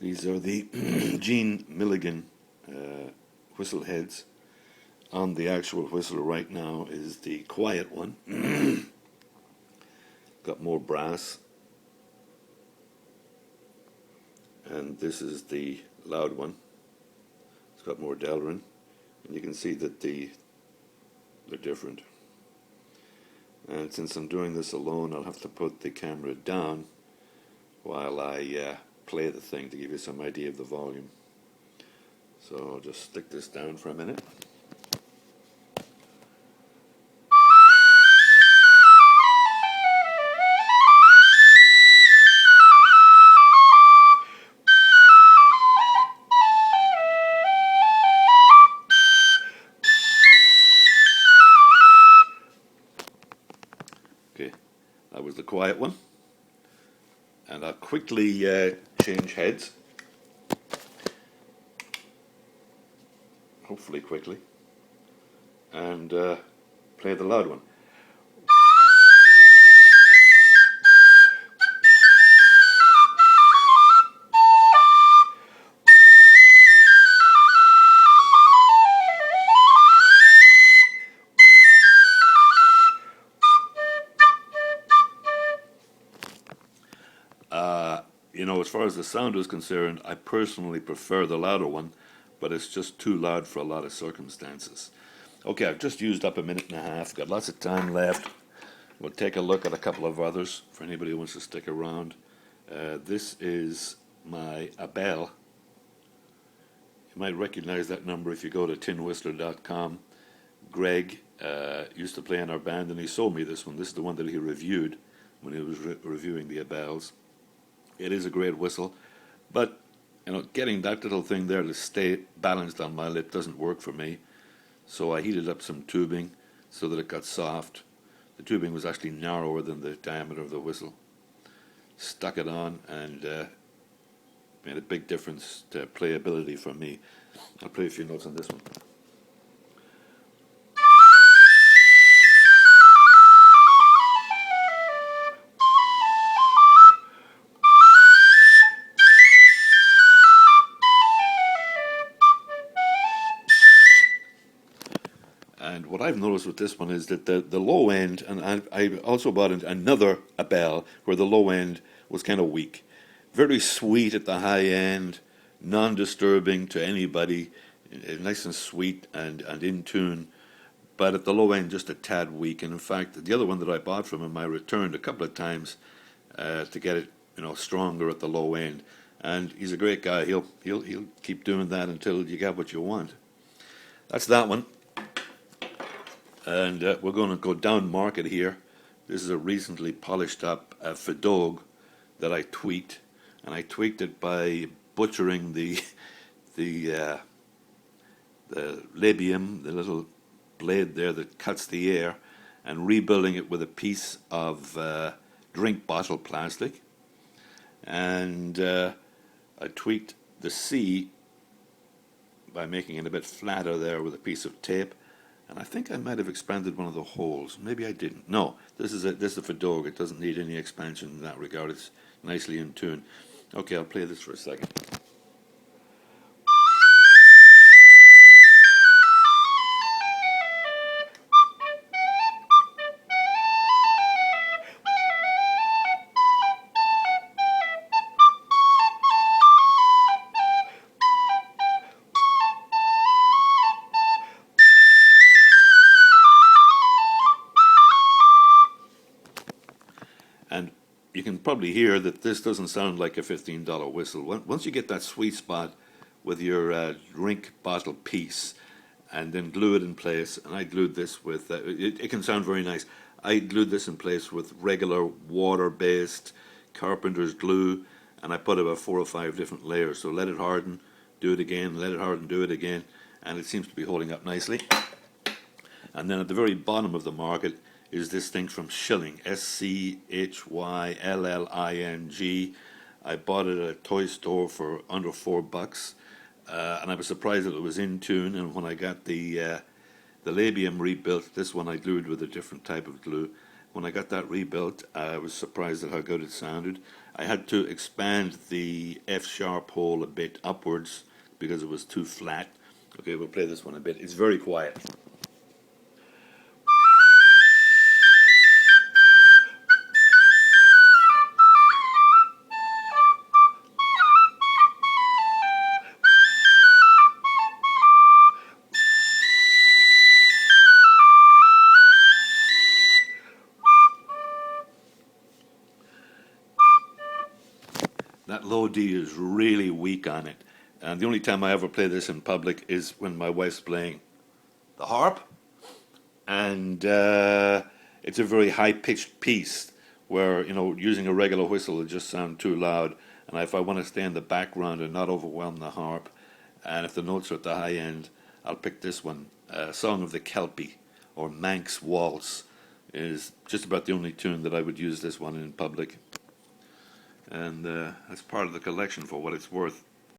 These are the Gene Milligan whistle heads. On the actual whistle right now is the quiet one. Got more brass. And this is the loud one. It's got more Delrin. And you can see that they're different. And since I'm doing this alone, I'll have to put the camera down while I play the thing to give you some idea of the volume. So I'll just stick this down for a minute. Okay, that was the quiet one. And I'll quickly change heads. Hopefully quickly. And play the loud one. As far as the sound is concerned, I personally prefer the louder one, but it's just too loud for a lot of circumstances. Okay, I've just used up a minute and a half, got lots of time left. We'll take a look at a couple of others for anybody who wants to stick around. This is my Abell. You might recognize that number if you go to tinwhistler.com. Greg used to play in our band, and he sold me this one. This is the one that he reviewed when he was reviewing the Abells. It is a great whistle, but getting that little thing there to stay balanced on my lip doesn't work for me. So I heated up some tubing so that it got soft. The tubing was actually narrower than the diameter of the whistle. Stuck it on and made a big difference to playability for me. I'll play a few notes on this one. And what I've noticed with this one is that the low end, and I also bought another Abell where the low end was kind of weak. Very sweet at the high end, non-disturbing to anybody, nice and sweet and in tune, but at the low end just a tad weak. And in fact, the other one that I bought from him, I returned a couple of times to get it stronger at the low end. And he's a great guy. He'll keep doing that until you get what you want. That's that one. And we're going to go down market here. This is a recently polished up Fidog that I tweaked, and I tweaked it by butchering the labium, the little blade there that cuts the air, and rebuilding it with a piece of drink bottle plastic. And I tweaked the C by making it a bit flatter there with a piece of tape. And I think I might have expanded one of the holes. Maybe I didn't. No, this is a Fidog. It doesn't need any expansion in that regard. It's nicely in tune. Okay, I'll play this for a second. And you can probably hear that this doesn't sound like a $15 whistle. Once you get that sweet spot with your drink bottle piece and then glue it in place, and I glued this with, it can sound very nice. I glued this in place with regular water-based carpenter's glue, and I put about 4 or 5 different layers. So let it harden, do it again, let it harden, do it again, and it seems to be holding up nicely. And then at the very bottom of the market is this thing from Schilling, Schyllling. I bought it at a toy store for under $4, and I was surprised that it was in tune. And when I got the labium rebuilt, this one I glued with a different type of glue. When I got that rebuilt, I was surprised at how good it sounded. I had to expand the F sharp hole a bit upwards because it was too flat. Okay, we'll play this one a bit. It's very quiet. That low D is really weak on it. And the only time I ever play this in public is when my wife's playing the harp. And it's a very high-pitched piece where, using a regular whistle would just sound too loud. And if I want to stay in the background and not overwhelm the harp, and if the notes are at the high end, I'll pick this one. Song of the Kelpie, or Manx Waltz, is just about the only tune that I would use this one in public. And that's part of the collection for what it's worth.